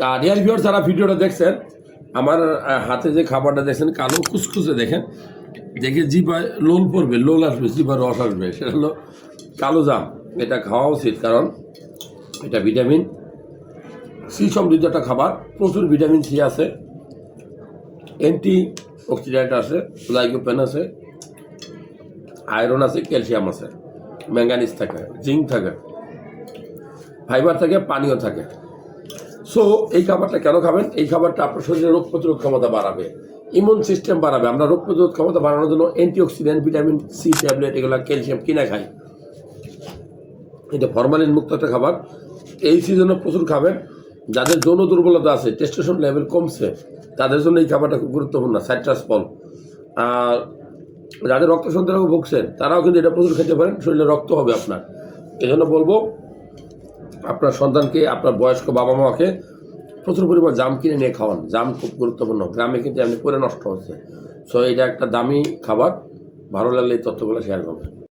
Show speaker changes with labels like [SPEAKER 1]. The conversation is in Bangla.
[SPEAKER 1] আর ডিয়ার ভিউয়ার যারা ভিডিওটা দেখছেন, আমার হাতে যে খাবারটা দেখছেন কালো খুসখুসে দেখেন, দেখে জিভায় লোল পড়বে, লোল আসবে, জিভায় রস আসবে, সেটা হলো কালো জাম। এটা খাওয়া উচিত, কারণ এটা ভিটামিন সি সমৃদ্ধ একটা খাবার। প্রচুর ভিটামিন সি আছে, অ্যান্টি অক্সিডেন্ট আছে, লাইকোপেন আছে, আয়রন আছে, ক্যালসিয়াম আছে, ম্যাঙ্গানিজ থাকে, জিঙ্ক থাকে, ফাইবার থাকে, পানিও থাকে। সো এই খাবারটা কেন খাবেন? এই খাবারটা আপনার শরীরে রোগ প্রতিরোধ ক্ষমতা বাড়াবে, ইমিউন সিস্টেম বাড়াবে। আমরা রোগ প্রতিরোধ ক্ষমতা বাড়ানোর জন্য অ্যান্টিঅক্সিডেন্ট, ভিটামিন সি ট্যাবলেট, এগুলো ক্যালসিয়াম কিনে খাই। এটা ফরমালিন মুক্ত একটা খাবার। এই সিজনে প্রচুর খাবেন। যাদের যৌন দুর্বলতা আছে, টেস্টোস্টেরন লেভেল কমছে, তাদের জন্য এই খাবারটা খুব গুরুত্বপূর্ণ। সাইট্রাস ফল। আর যাদের রক্ত সঞ্চালনে ভুগছেন, তারাও কিন্তু এটা প্রচুর খেতে পারেন, শরীরে রক্ত হবে আপনার। এই জন্য বলবো আপনার সন্তানকে, আপনার বয়স্ক বাবা মাকে প্রচুর পরিমাণ জাম কিনে নিয়ে খাওয়ান। জাম খুব গুরুত্বপূর্ণ, গ্রামে কিন্তু এমনি করে নষ্ট হচ্ছে। সো এটা একটা দামি খাবার। ভালো লাগলে এই তথ্যগুলো শেয়ার করবেন।